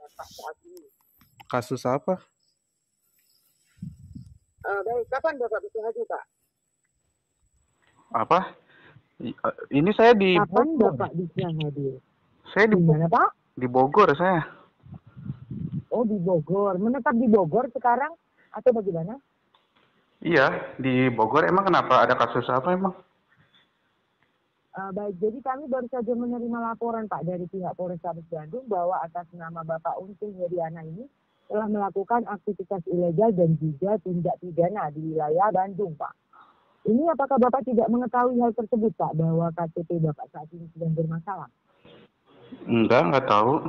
Bapak saat ini. Kasus apa? Baik, kapan Bapak bisa hadir, Pak? Apa? Ini saya di Kapan Bogor. Bapak bisa hadir? Saya Di mana, Pak? Di Bogor saya. Oh, di Bogor. Menetap di Bogor sekarang atau bagaimana? Iya, di Bogor. Emang kenapa? Ada kasus apa emang? Baik, jadi kami baru saja menerima laporan Pak dari pihak Polrestabes Bandung bahwa atas nama Bapak Untung Heriana ini telah melakukan aktivitas ilegal dan juga tindak pidana di wilayah Bandung, Pak. Ini apakah Bapak tidak mengetahui hal tersebut, Pak, bahwa KTP Bapak saat ini sedang bermasalah? Enggak tahu.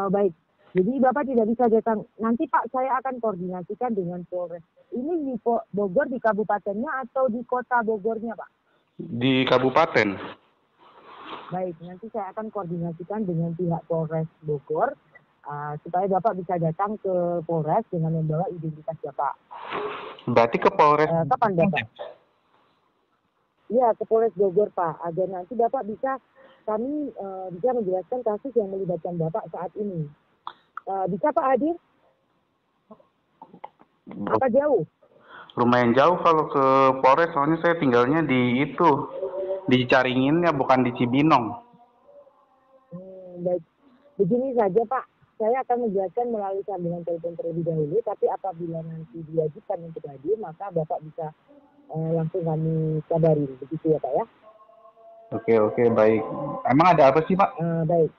Baik, jadi Bapak tidak bisa datang. Nanti Pak, saya akan koordinasikan dengan Polres. Ini di Bogor, di kabupatennya atau di kota Bogornya, Pak? Di kabupaten. Baik, nanti saya akan koordinasikan dengan pihak Polres Bogor supaya Bapak bisa datang ke Polres dengan membawa identitas Bapak. Berarti ke Polres. Kapan Bapak? Iya, ke Polres Bogor Pak, agar nanti Bapak kami bisa menjelaskan kasus yang melibatkan Bapak saat ini. Bisa Pak hadir? Apa jauh? Lumayan jauh kalau ke Polres, soalnya saya tinggalnya di itu, di Caringin ya, bukan di Cibinong. Baik, begini saja Pak, saya akan menjelaskan melalui sambungan telepon terlebih dahulu, tapi apabila nanti diwajibkan untuk hadir, maka Bapak bisa langsung kami kabarin, begitu ya Pak ya? Oke, baik. Emang ada apa sih, Pak? Baik,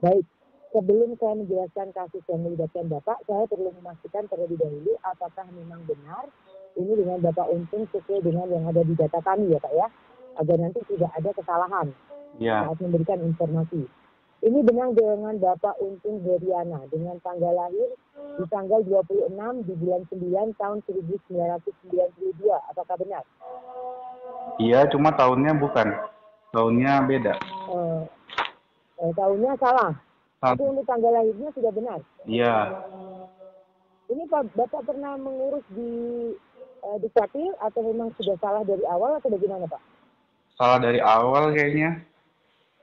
baik. Sebelum saya menjelaskan kasus yang melibatkan Bapak, saya perlu memastikan terlebih dahulu apakah memang benar ini dengan Bapak Untung sesuai dengan yang ada di data kami ya Pak ya, agar nanti tidak ada kesalahan Ya. saat memberikan informasi. Ini benar dengan Bapak Untung Heriana dengan tanggal lahir di tanggal 26 di bulan 9 tahun 1992. Apakah benar? Iya, cuma tahunnya bukan. Tahunnya beda. Tahunnya salah. Tapi Tahun. untuk tanggal lahirnya sudah benar. Iya. Ini Pak, Bapak pernah mengurus di Dukcapil atau memang sudah salah dari awal atau bagaimana Pak? Salah dari awal kayaknya.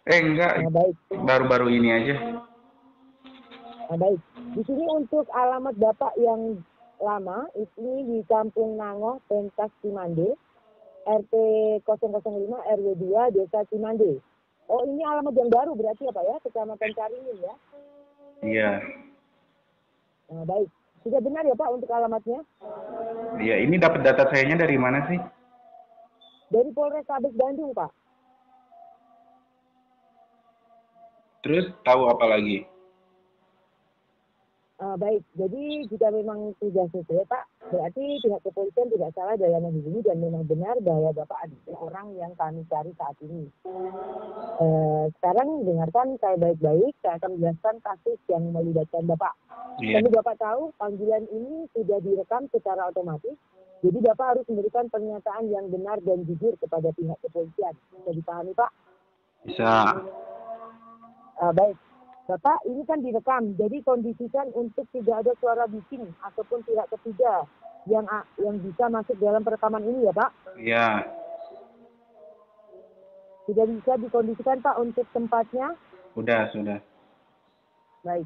Enggak. Baik. Baru-baru ini aja. Baik. Di sini untuk alamat Bapak yang lama, ini di Kampung Nangoh, Pentas Cimande, RT 005 RW 2 Desa Cimande. Oh, ini alamat yang baru berarti ya Pak ya, Kecamatan Caringin ya? Iya. Baik. Sudah benar ya Pak untuk alamatnya? Iya, ini dapat data sayanya dari mana sih? Dari Polrestabes Bandung, Pak. Terus tahu apa lagi? Baik, jadi jika memang sudah sesuai Pak, berarti pihak kepolisian tidak salah dalam menghubungi dan memang benar bahwa Bapak adalah orang yang kami cari saat ini. Sekarang dengarkan saya baik-baik, saya akan menjelaskan kasus yang melibatkan Bapak. Iya. Tapi Bapak tahu panggilan ini sudah direkam secara otomatis, jadi Bapak harus memberikan pernyataan yang benar dan jujur kepada pihak kepolisian. Bisa dipahami Pak? Bisa. Baik. Bapak, ini kan direkam, jadi kondisikan untuk tidak ada suara bising ataupun pihak ketiga yang bisa masuk dalam perekaman ini ya Pak? Iya. Tidak bisa dikondisikan Pak untuk tempatnya? Sudah. Baik.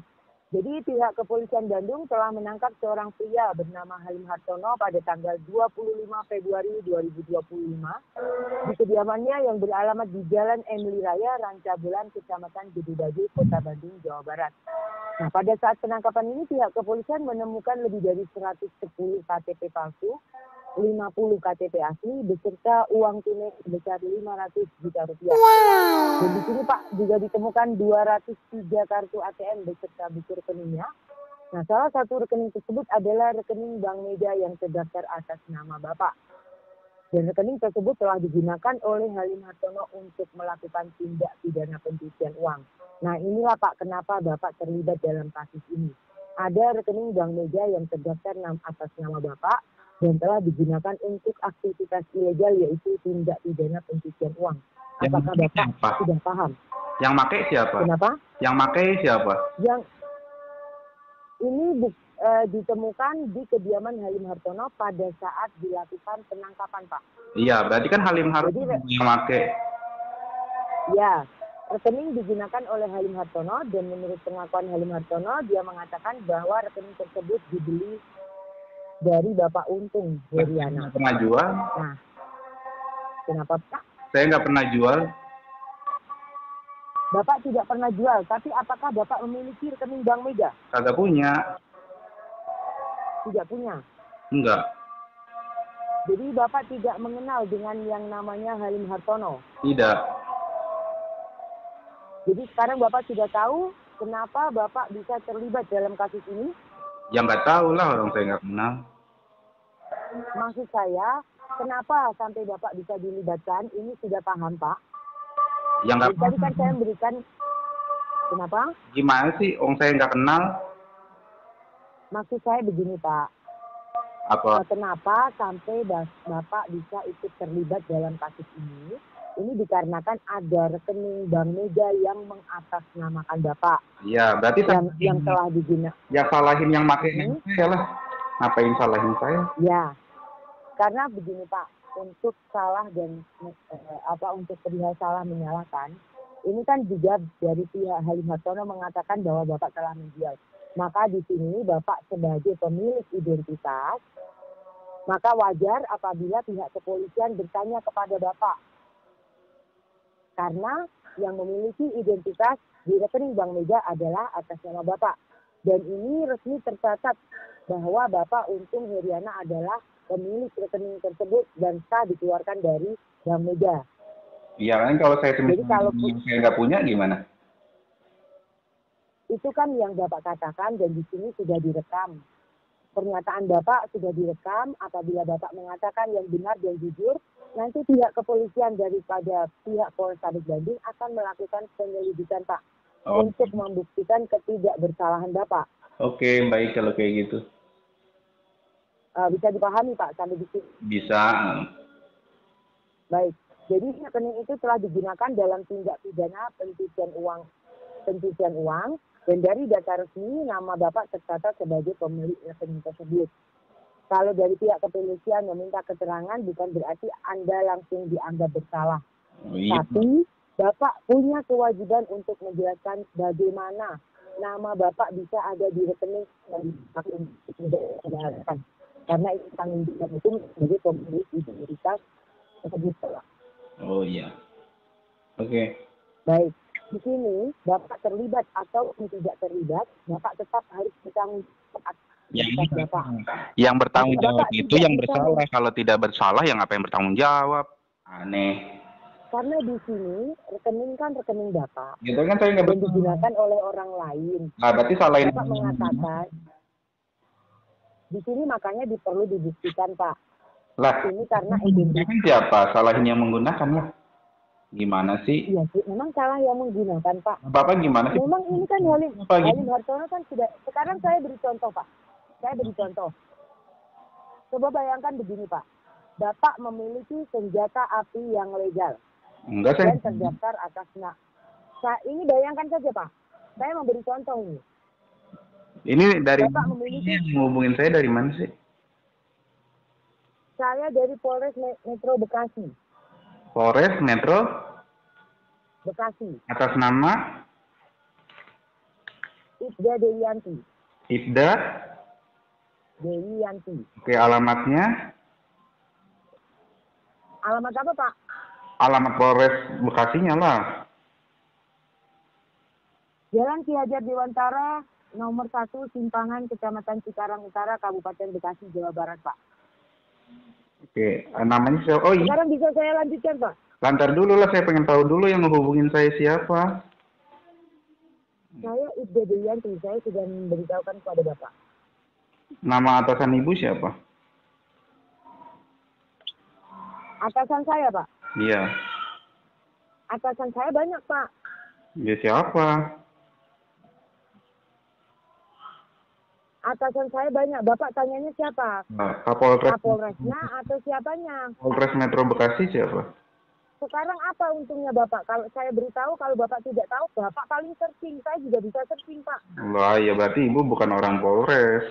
Jadi pihak kepolisian Bandung telah menangkap seorang pria bernama Halim Hartono pada tanggal 25 Februari 2025 di kediamannya yang beralamat di Jalan Emily Raya, Rancabulan, Kecamatan Gede Bage, Kota Bandung, Jawa Barat. Nah, pada saat penangkapan ini pihak kepolisian menemukan lebih dari 110 KTP palsu, 50 KTP asli beserta uang tunai sebesar 500 juta rupiah. Dan di sini Pak juga ditemukan 203 kartu ATM beserta buku rekeningnya. Nah, salah satu rekening tersebut adalah rekening Bank Mega yang terdaftar atas nama Bapak. Dan rekening tersebut telah digunakan oleh Halim Hartono untuk melakukan tindak pidana pencucian uang. Nah, inilah Pak kenapa Bapak terlibat dalam kasus ini. Ada rekening Bank Mega yang terdaftar atas nama Bapak dan telah digunakan untuk aktivitas ilegal yaitu tindak pidana pencucian uang. Apakah Bapak sudah paham? Yang pakai siapa? Kenapa? Yang pakai siapa? Yang ini ditemukan di kediaman Halim Hartono pada saat dilakukan penangkapan, Pak. Iya, berarti kan Halim Hartono yang pakai. Ya, rekening digunakan oleh Halim Hartono dan menurut pengakuan Halim Hartono, dia mengatakan bahwa rekening tersebut dibeli dari Bapak Untung Heriana. Nggak pernah jual. Nah, kenapa Pak? Saya nggak pernah jual. Bapak tidak pernah jual, tapi apakah Bapak memiliki rekening Bank Mega? Kagak punya. Tidak punya. Enggak. Jadi Bapak tidak mengenal dengan yang namanya Halim Hartono. Tidak. Jadi sekarang Bapak sudah tahu kenapa Bapak bisa terlibat dalam kasus ini? Ya nggak tahu lah, orang saya nggak kenal. Maksud saya, kenapa sampai Bapak bisa dilibatkan? Ini sudah paham Pak. Ya nggak Tadi kan saya memberikan, kenapa? Gimana sih, orang saya nggak kenal. Maksud saya begini Pak. Apa? Kenapa sampai Bapak bisa ikut terlibat dalam kasus ini? Ini dikarenakan ada rekening Bank Mega yang mengatasnamakan Bapak. Ya, berarti yang telah digunakan. Ya salahin yang pakai saya lah. Ngapain salahin saya? Ya, karena begini Pak, untuk salah dan untuk perihal salah menyalahkan, ini kan juga dari pihak Halim Hartono mengatakan bahwa Bapak telah menjual. Maka di sini Bapak sebagai pemilik identitas, maka wajar apabila pihak kepolisian bertanya kepada Bapak. Karena yang memiliki identitas di rekening Bank Mega adalah atas nama Bapak. Dan ini resmi tercatat bahwa Bapak Untung Heriana adalah pemilik rekening tersebut dan sah dikeluarkan dari Bank Mega. Iya kan, kalau saya Jadi kalau saya nggak punya gimana? Itu kan yang Bapak katakan dan di sini sudah direkam. Pernyataan Bapak sudah direkam. Apabila Bapak mengatakan yang benar dan jujur, nanti pihak kepolisian daripada pihak Polrestabes Bandung akan melakukan penyelidikan Pak. Untuk membuktikan ketidakbersalahan Bapak. Oke, baik kalau kayak gitu. Bisa dipahami Pak sampai di sini? Bisa. Baik. Jadi rekening itu telah digunakan dalam tindak pidana pencucian uang dan dari data resmi nama Bapak tercatat sebagai pemilik rekening tersebut. Kalau dari pihak kepolisian meminta keterangan bukan berarti Anda langsung dianggap bersalah. Iya. Tapi Bapak punya kewajiban untuk menjelaskan bagaimana nama Bapak bisa ada di rekening yang dipakai untuk menjelaskan. Karena itu tanggung jawab hukum sebagai pemilik identitas tersebut. Oh iya. Oke. Baik. Di sini Bapak terlibat atau tidak terlibat, Bapak tetap harus bertanggung jawab. Yang bertanggung jawab itu yang bersalah. Kalau tidak bersalah, ya ngapain bertanggung jawab? Aneh. Karena di sini rekening kan rekening Bapak. Gitu kan saya nggak dan digunakan oleh orang lain. Nah, berarti salahin. Bapak mengatakan di sini makanya perlu dibuktikan Pak. Lah, ini karena identitas. Siapa? Salahin yang menggunakan lah. Gimana sih? Iya sih, memang salah yang menggunakan Pak. Bapak gimana sih? Memang ini kan Halim Hartono kan sudah. Sekarang saya beri contoh Pak. Saya beri contoh. Coba bayangkan begini Pak. Bapak memiliki senjata api yang legal. Enggak, dan terdaftar atas ini bayangkan saja Pak. Saya memberi contoh ini. Ini dari Bapak memiliki menghubungin saya dari mana sih? Saya dari Polres Metro Bekasi. Polres Metro Bekasi. Atas nama Ibda Dewiyanti. Ibda Dewiyanti. Oke, alamatnya? Alamat apa Pak? Alamat Polres Bekasinya lah. Jalan Ki Hajar Dewantara, nomor 1, Simpangan, Kecamatan Cikarang Utara, Kabupaten Bekasi, Jawa Barat, Pak. Oke, namanya siapa? Oh iya. Sekarang bisa saya lanjutkan, Pak? Lantar dulu lah, saya pengen tahu dulu yang menghubungin saya siapa. Saya Ibda Dewiyanti, saya sudah memberitahukan kepada Bapak. Nama atasan Ibu siapa? Atasan saya, Pak? Iya. Atasan saya banyak, Pak. Ya siapa? Atasan saya banyak. Bapak tanyanya siapa? Nah, Kapolresnya atau siapanya? Polres Metro Bekasi siapa? Sekarang apa untungnya Bapak? Kalau saya beritahu, kalau Bapak tidak tahu, Bapak paling searching. Saya juga bisa searching, Pak. Lah, ya berarti Ibu bukan orang Polres.